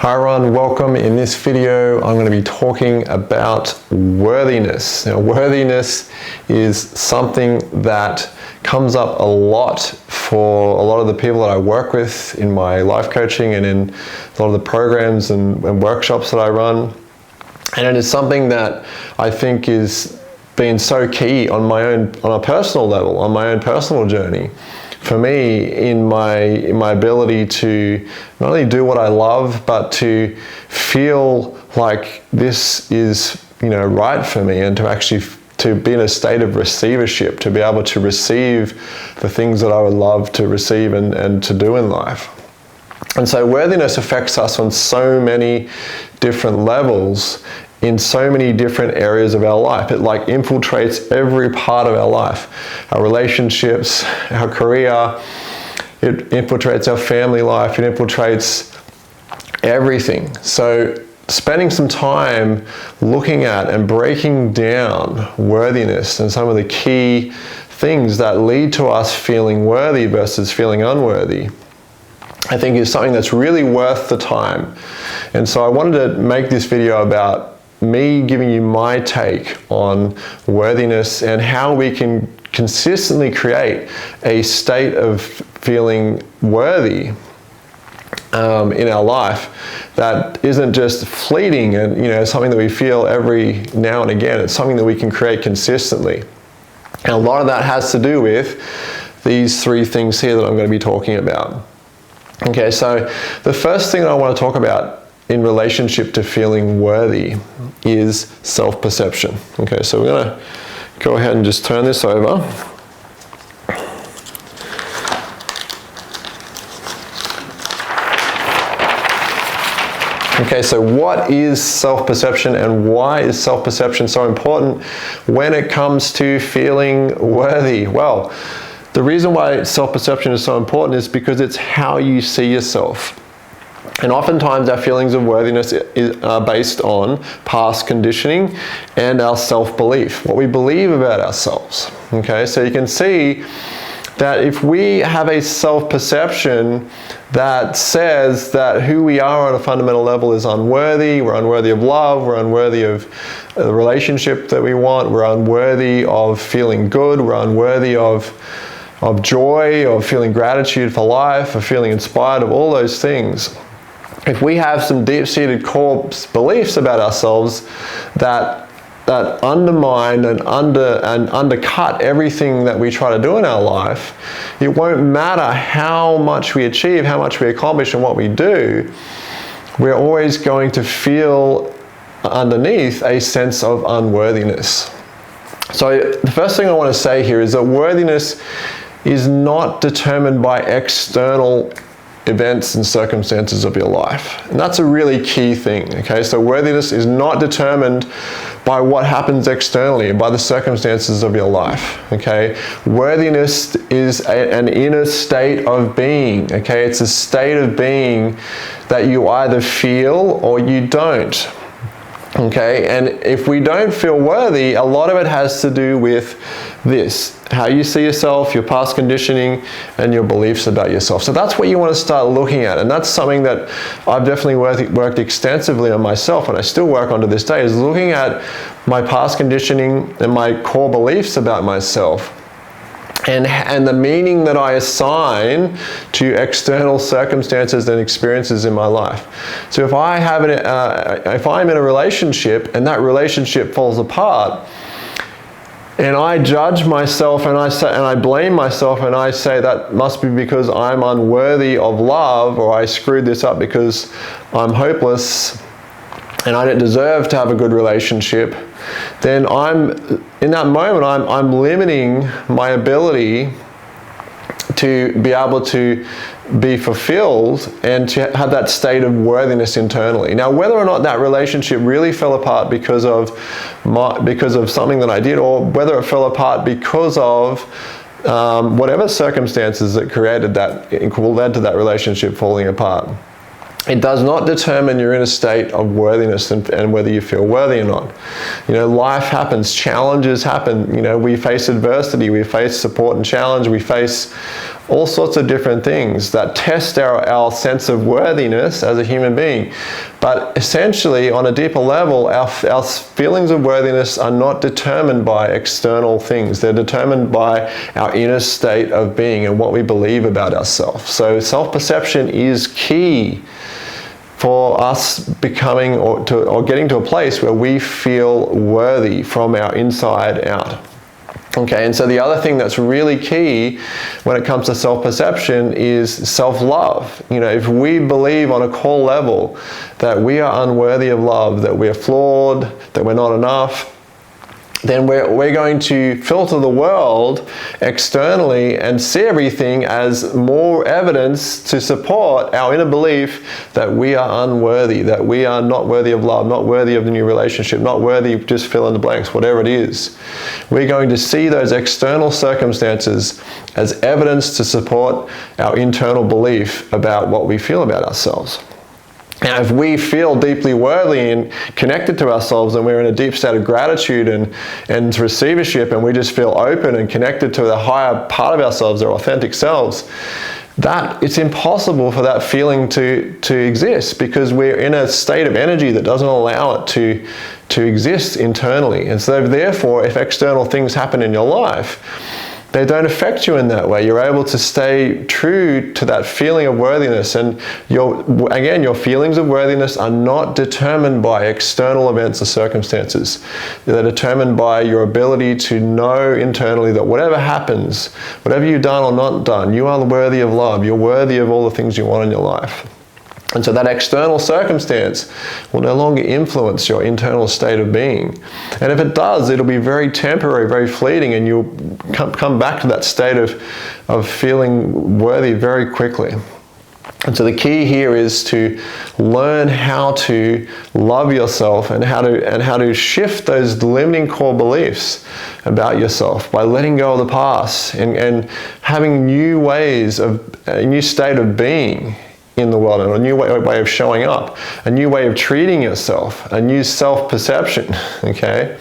Hi everyone, welcome. In this video I'm going to be talking about worthiness. Now, worthiness is something that comes up a lot for a lot of the people that I work with in my life coaching and in a lot of the programs and workshops that I run. And it is something that I think is been so key on a personal level, on my own personal journey. For me, in my ability to not only do what I love, but to feel like this is, right for me, and to actually to be in a state of receivership, to be able to receive the things that I would love to receive and to do in life. And so worthiness affects us on so many different levels, in so many different areas of our life. It infiltrates every part of our life, our relationships, our career. It infiltrates our family life. It infiltrates everything. So spending some time looking at and breaking down worthiness and some of the key things that lead to us feeling worthy versus feeling unworthy, I think is something that's really worth the time. And so I wanted to make this video about me giving you my take on worthiness and how we can consistently create a state of feeling worthy in our life that isn't just fleeting and something that we feel every now and again. It's something that we can create consistently. And a lot of that has to do with these three things here that I'm going to be talking about. Okay, so the first thing that I want to talk about in relationship to feeling worthy is self-perception. Okay, so we're going to go ahead and just turn this over. Okay, so what is self-perception and why is self-perception so important when it comes to feeling worthy? Well, the reason why self-perception is so important is because it's how you see yourself. And oftentimes our feelings of worthiness are based on past conditioning and our self-belief, what we believe about ourselves. Okay, so you can see that if we have a self-perception that says that who we are on a fundamental level is unworthy, we're unworthy of love, we're unworthy of the relationship that we want, we're unworthy of feeling good, we're unworthy of joy, of feeling gratitude for life, of feeling inspired, of all those things. If we have some deep-seated core beliefs about ourselves that undermine and undercut everything that we try to do in our life, it won't matter how much we achieve, how much we accomplish and what we do, we're always going to feel underneath a sense of unworthiness. So the first thing I want to say here is that worthiness is not determined by external events and circumstances of your life. And that's a really key thing, okay? So worthiness is not determined by what happens externally, by the circumstances of your life, okay? Worthiness is an inner state of being, okay? It's a state of being that you either feel or you don't. Okay, and if we don't feel worthy, a lot of it has to do with this, how you see yourself, your past conditioning, and your beliefs about yourself. So that's what you want to start looking at, and that's something that I've definitely worked extensively on myself, and I still work on to this day, is looking at my past conditioning and my core beliefs about myself. And the meaning that I assign to external circumstances and experiences in my life. So if I'm in a relationship and that relationship falls apart, and I judge myself and I blame myself and I say that must be because I'm unworthy of love, or I screwed this up because I'm hopeless and I don't deserve to have a good relationship, then in that moment I'm limiting my ability to be able to be fulfilled and to have that state of worthiness internally. Now, whether or not that relationship really fell apart because of something that I did, or whether it fell apart because of whatever circumstances that led to that relationship falling apart, it does not determine your inner state of worthiness and whether you feel worthy or not. Life happens, challenges happen, we face adversity, we face support and challenge, we face all sorts of different things that test our sense of worthiness as a human being. But essentially, on a deeper level, our feelings of worthiness are not determined by external things. They're determined by our inner state of being and what we believe about ourselves. So self-perception is key for us becoming or getting to a place where we feel worthy from our inside out. Okay, and so the other thing that's really key when it comes to self-perception is self-love. You know, if we believe on a core level that we are unworthy of love, that we're flawed, that we're not enough, then we're going to filter the world externally and see everything as more evidence to support our inner belief that we are unworthy, that we are not worthy of love, not worthy of the new relationship, not worthy, just fill in the blanks, whatever it is. We're going to see those external circumstances as evidence to support our internal belief about what we feel about ourselves. Now, if we feel deeply worthy and connected to ourselves, and we're in a deep state of gratitude and receivership, and we just feel open and connected to the higher part of ourselves, our authentic selves, that it's impossible for that feeling to exist, because we're in a state of energy that doesn't allow it to exist internally. And so therefore, if external things happen in your life, they don't affect you in that way. You're able to stay true to that feeling of worthiness. And your feelings of worthiness are not determined by external events or circumstances. They're determined by your ability to know internally that whatever happens, whatever you've done or not done, you are worthy of love. You're worthy of all the things you want in your life. And so that external circumstance will no longer influence your internal state of being. And if it does, it'll be very temporary, very fleeting, and you'll come back to that state of feeling worthy very quickly. And so the key here is to learn how to love yourself and how to shift those limiting core beliefs about yourself by letting go of the past and having new ways of a new state of being in the world, and a new way of showing up, a new way of treating yourself, a new self-perception, okay?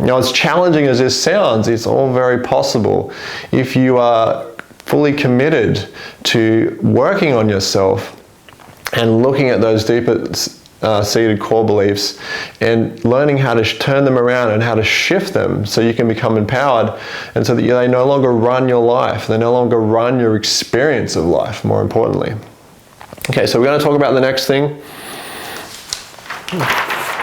Now, as challenging as this sounds, it's all very possible if you are fully committed to working on yourself and looking at those deeper seated core beliefs and learning how to turn them around and how to shift them so you can become empowered, and so that they no longer run your life, they no longer run your experience of life, more importantly. Okay, so we're going to talk about the next thing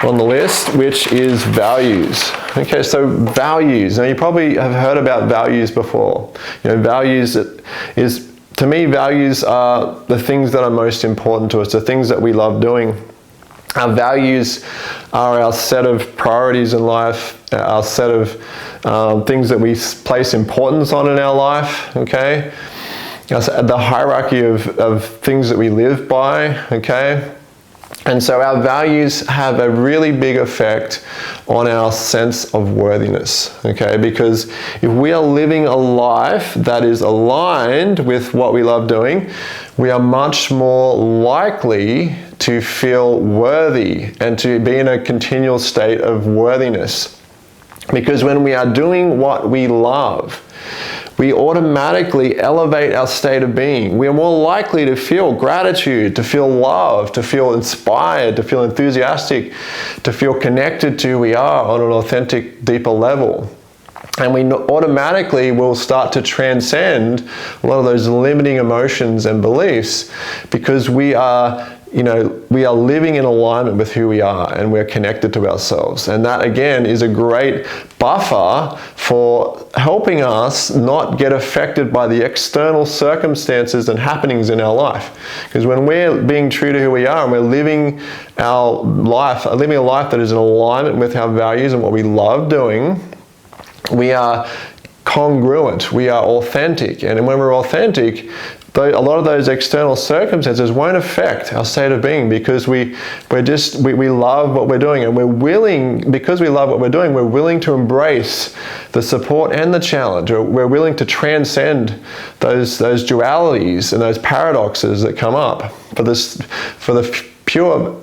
on the list, which is values. Okay, so values. Now, you probably have heard about values before. You know, values is, to me, values are the things that are most important to us, the things that we love doing. Our values are our set of priorities in life, our set of things that we place importance on in our life, okay? The hierarchy of things that we live by, okay? And so our values have a really big effect on our sense of worthiness, okay? Because if we are living a life that is aligned with what we love doing, we are much more likely to feel worthy and to be in a continual state of worthiness. Because when we are doing what we love, we automatically elevate our state of being. We are more likely to feel gratitude, to feel love, to feel inspired, to feel enthusiastic, to feel connected to who we are on an authentic, deeper level. And we automatically will start to transcend a lot of those limiting emotions and beliefs, because we are living in alignment with who we are, and we're connected to ourselves. And that, again, is a great buffer for helping us not get affected by the external circumstances and happenings in our life. Because when we're being true to who we are and we're living a life that is in alignment with our values and what we love doing, we are congruent, we are authentic. And when we're authentic, a lot of those external circumstances won't affect our state of being, because we love what we're doing, and we're willing, because we love what we're doing, we're willing to embrace the support and the challenge. We're willing to transcend those dualities and those paradoxes that come up for the pure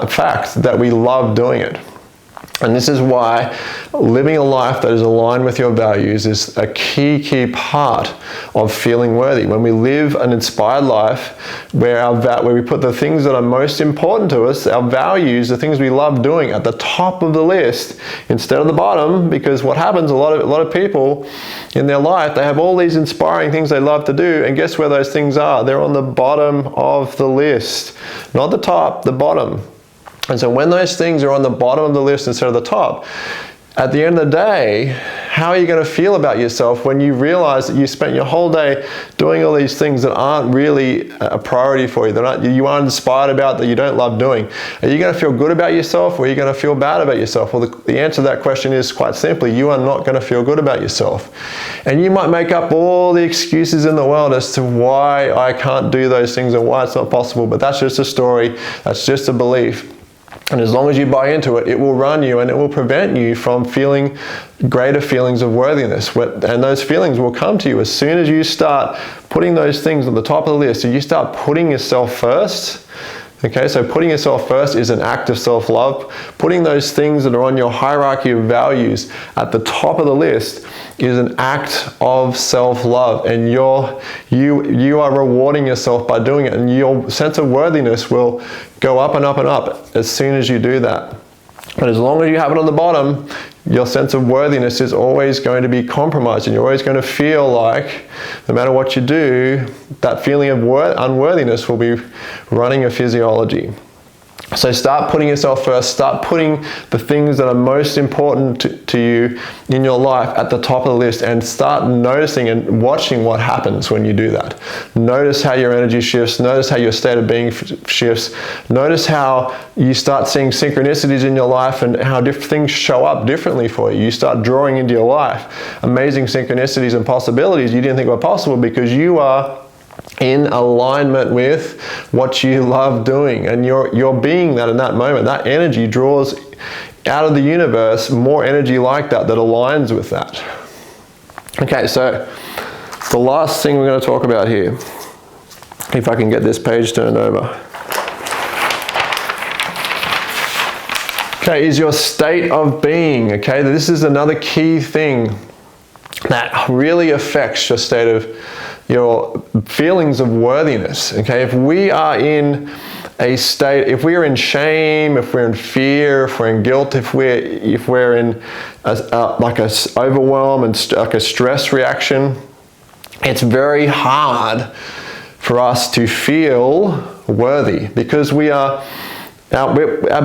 fact that we love doing it. And this is why living a life that is aligned with your values is a key part of feeling worthy. When we live an inspired life where we put the things that are most important to us, our values, the things we love doing, at the top of the list instead of the bottom, because what happens, a lot of people in their life, they have all these inspiring things they love to do, and guess where those things are? They're on the bottom of the list. Not the top, the bottom. And so when those things are on the bottom of the list instead of the top, at the end of the day, how are you going to feel about yourself when you realize that you spent your whole day doing all these things that aren't really a priority for you, you aren't inspired about, that you don't love doing? Are you going to feel good about yourself, or are you going to feel bad about yourself? Well, the answer to that question is quite simply, you are not going to feel good about yourself. And you might make up all the excuses in the world as to why I can't do those things and why it's not possible, but that's just a story, that's just a belief. And as long as you buy into it, it will run you and it will prevent you from feeling greater feelings of worthiness. And those feelings will come to you as soon as you start putting those things on the top of the list, and you start putting yourself first. Okay, so putting yourself first is an act of self-love. Putting those things that are on your hierarchy of values at the top of the list is an act of self-love, and you are rewarding yourself by doing it, and your sense of worthiness will go up and up and up as soon as you do that. But as long as you have it on the bottom, your sense of worthiness is always going to be compromised, and you're always going to feel like, no matter what you do, that feeling of unworthiness will be running your physiology. So start putting yourself first. Start putting the things that are most important to you in your life at the top of the list, and start noticing and watching what happens when you do that. Notice how your energy shifts. Notice how your state of being shifts. Notice how you start seeing synchronicities in your life and how things show up differently for you. You start drawing into your life amazing synchronicities and possibilities you didn't think were possible, because you are in alignment with what you love doing, and you're being that in that moment. That energy draws out of the universe more energy like that aligns with that. Okay, so the last thing we're going to talk about here, if I can get this page turned over, okay, is your state of being. Okay, this is another key thing that really affects your state of your feelings of worthiness. Okay, if we are in a state, if we are in shame, if we're in fear, if we're in guilt, if we're in like a overwhelm and like a stress reaction, it's very hard for us to feel worthy, because we are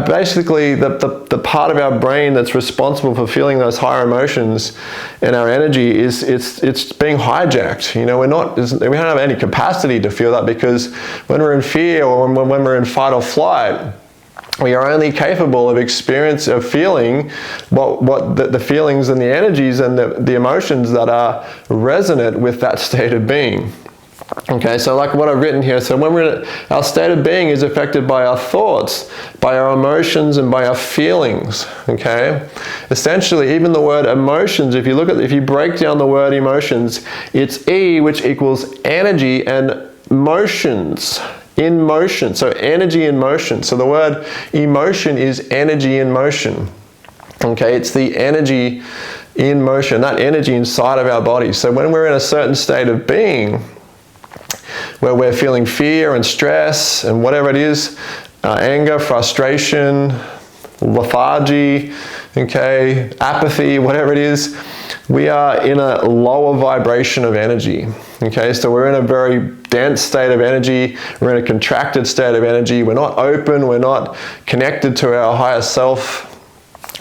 basically the part of our brain that's responsible for feeling those higher emotions and our energy it's being hijacked. You know, we don't have any capacity to feel that, because when we're in fear or when we're in fight or flight, we are only capable of feeling what the feelings and the energies and the emotions that are resonant with that state of being. Okay, so like what I've written here, so when our state of being is affected by our thoughts, by our emotions, and by our feelings. Okay, essentially, even the word emotions, if you break down the word emotions, it's E, which equals energy, and motions, in motion. So energy in motion. So the word emotion is energy in motion. Okay, it's the energy in motion, that energy inside of our body. So when we're in a certain state of being, where we're feeling fear and stress and whatever it is, anger, frustration, lethargy, okay, apathy, whatever it is, we are in a lower vibration of energy. Okay, so we're in a very dense state of energy, we're in a contracted state of energy, we're not open, we're not connected to our higher self,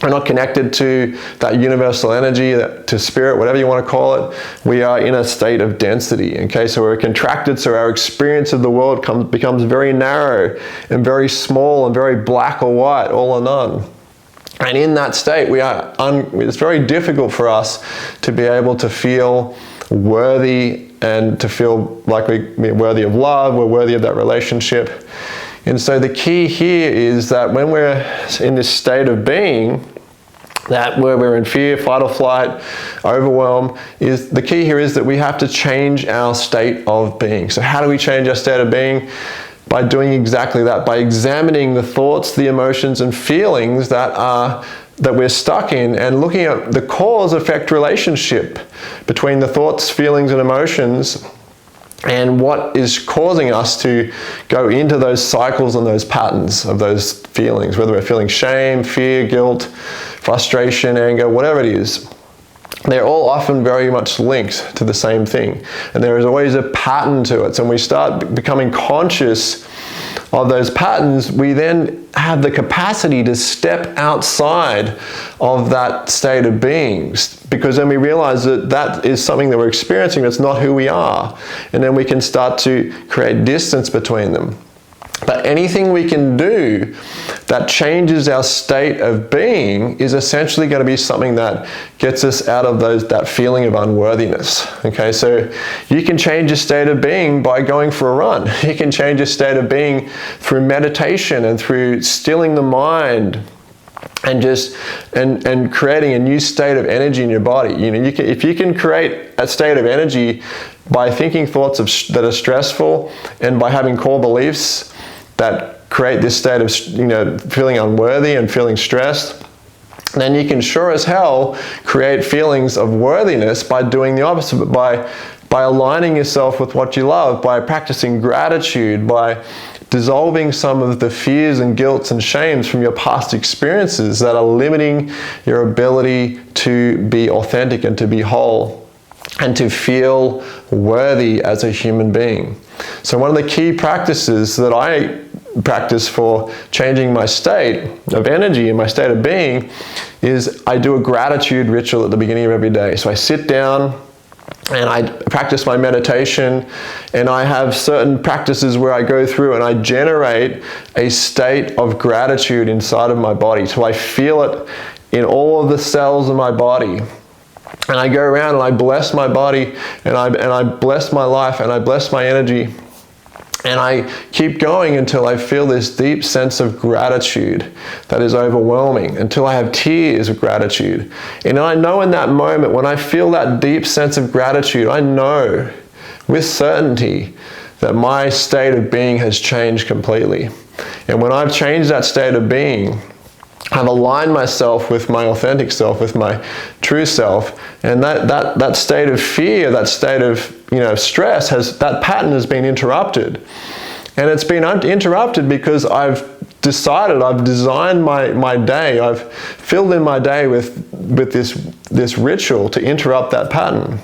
we're not connected to that universal energy, to spirit, whatever you want to call it. We are in a state of density. Okay, so we're contracted, so our experience of the world becomes very narrow and very small and very black or white, all or none. And in that state, it's very difficult for us to be able to feel worthy and to feel like we're worthy of love, we're worthy of that relationship. And so the key here is that when we're in this state of being, that where we're in fear, fight or flight, overwhelm, is the key here is that we have to change our state of being. So how do we change our state of being? By doing exactly that, by examining the thoughts, the emotions and feelings that are that we're stuck in and looking at the cause-effect relationship between the thoughts, feelings, and emotions and what is causing us to go into those cycles and those patterns of those feelings, whether we're feeling shame, fear, guilt, frustration, anger, whatever it is. They're all often very much linked to the same thing. And there is always a pattern to it. So when we start becoming conscious of those patterns, we then have the capacity to step outside of that state of being, because then we realize that that is something that we're experiencing, that's not who we are. And then we can start to create distance between them. But anything we can do that changes our state of being is essentially going to be something that gets us out of that feeling of unworthiness. Okay, so you can change your state of being by going for a run. You can change your state of being through meditation and through stilling the mind and just and creating a new state of energy in your body. You know, if you can create a state of energy by thinking thoughts that are stressful and by having core beliefs that create this state of, feeling unworthy and feeling stressed, then you can sure as hell create feelings of worthiness by doing the opposite, by aligning yourself with what you love, by practicing gratitude, by dissolving some of the fears and guilts and shames from your past experiences that are limiting your ability to be authentic and to be whole and to feel worthy as a human being. So one of the key practices that I practice for changing my state of energy and my state of being is I do a gratitude ritual at the beginning of every day. So I sit down and I practice my meditation, and I have certain practices where I go through and I generate a state of gratitude inside of my body till I feel it in all of the cells of my body. And I go around and I bless my body, and I bless my life, and I bless my energy. And I keep going until I feel this deep sense of gratitude that is overwhelming, until I have tears of gratitude. And I know in that moment, when I feel that deep sense of gratitude, I know with certainty that my state of being has changed completely. And when I've changed that state of being, I've aligned myself with my authentic self, with my true self, and that state of fear, that state of stress, that pattern has been interrupted. And it's been interrupted because I've designed my day, I've filled in my day with this ritual to interrupt that pattern.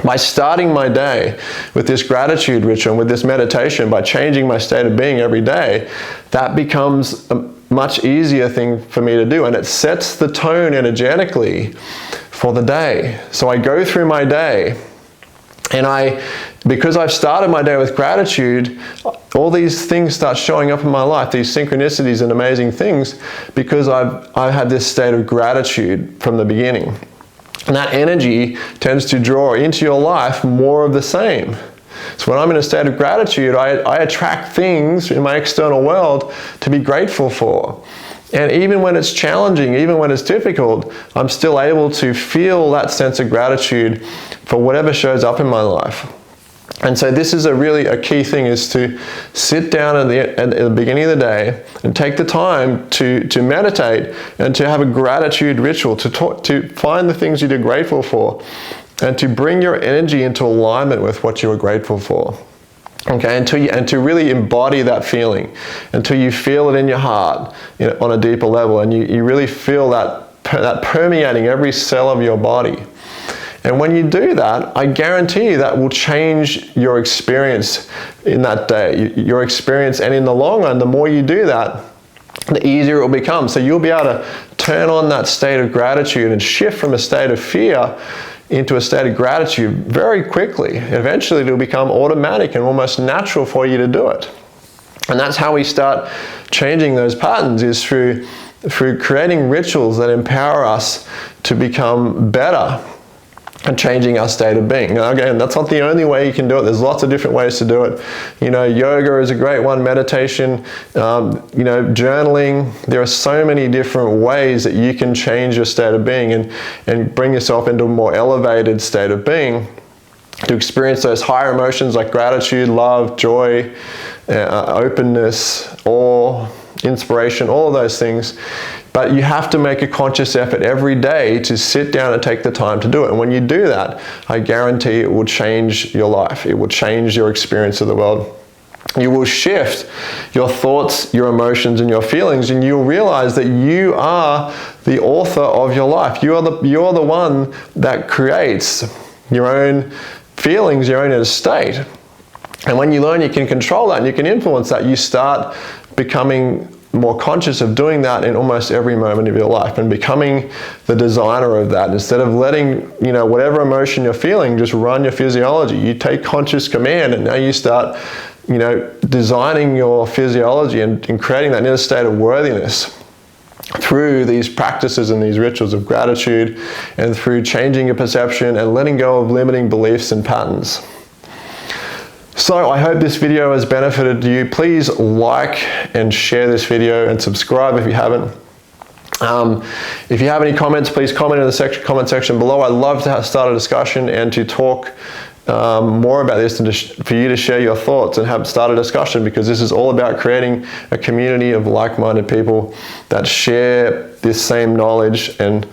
By starting my day with this gratitude ritual, with this meditation, by changing my state of being every day, that becomes a much easier thing for me to do, and it sets the tone energetically for the day. So I go through my day, and because I've started my day with gratitude, all these things start showing up in my life, these synchronicities and amazing things, because I've had this state of gratitude from the beginning. And that energy tends to draw into your life more of the same. So when I'm in a state of gratitude, I attract things in my external world to be grateful for. And even when it's challenging, even when it's difficult, I'm still able to feel that sense of gratitude for whatever shows up in my life. And so this is a key thing, is to sit down at the beginning of the day and take the time to meditate and to have a gratitude ritual, to find the things you're grateful for, and to bring your energy into alignment with what you are grateful for. Okay, and to really embody that feeling, until you feel it in your heart, on a deeper level, and you really feel that permeating every cell of your body. And when you do that, I guarantee you that will change your experience in that day, your experience, and in the long run, the more you do that, the easier it will become. So you'll be able to turn on that state of gratitude and shift from a state of fear into a state of gratitude very quickly. Eventually it'll become automatic and almost natural for you to do it. And that's how we start changing those patterns, is through creating rituals that empower us to become better and changing our state of being. Now, again, that's not the only way you can do it. There's lots of different ways to do it. Yoga is a great one, meditation, journaling. There are so many different ways that you can change your state of being and bring yourself into a more elevated state of being, to experience those higher emotions like gratitude, love, joy, openness, awe, inspiration, all of those things. But you have to make a conscious effort every day to sit down and take the time to do it. And when you do that, I guarantee it will change your life. It will change your experience of the world. You will shift your thoughts, your emotions, and your feelings, and you'll realize that you are the author of your life. You're the one that creates your own feelings, your own state. And when you learn you can control that and you can influence that, you start becoming more conscious of doing that in almost every moment of your life and becoming the designer of that. Instead of letting, whatever emotion you're feeling just run your physiology, you take conscious command, and now you start, designing your physiology and creating that inner state of worthiness through these practices and these rituals of gratitude, and through changing your perception and letting go of limiting beliefs and patterns. So I hope this video has benefited you. Please like and share this video and subscribe if you haven't. If you have any comments, please comment in the comment section below. I'd love to start a discussion and to talk more about this, and for you to share your thoughts and start a discussion, because this is all about creating a community of like-minded people that share this same knowledge and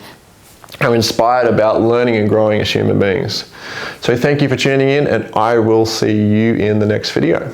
are inspired about learning and growing as human beings. So thank you for tuning in, and I will see you in the next video.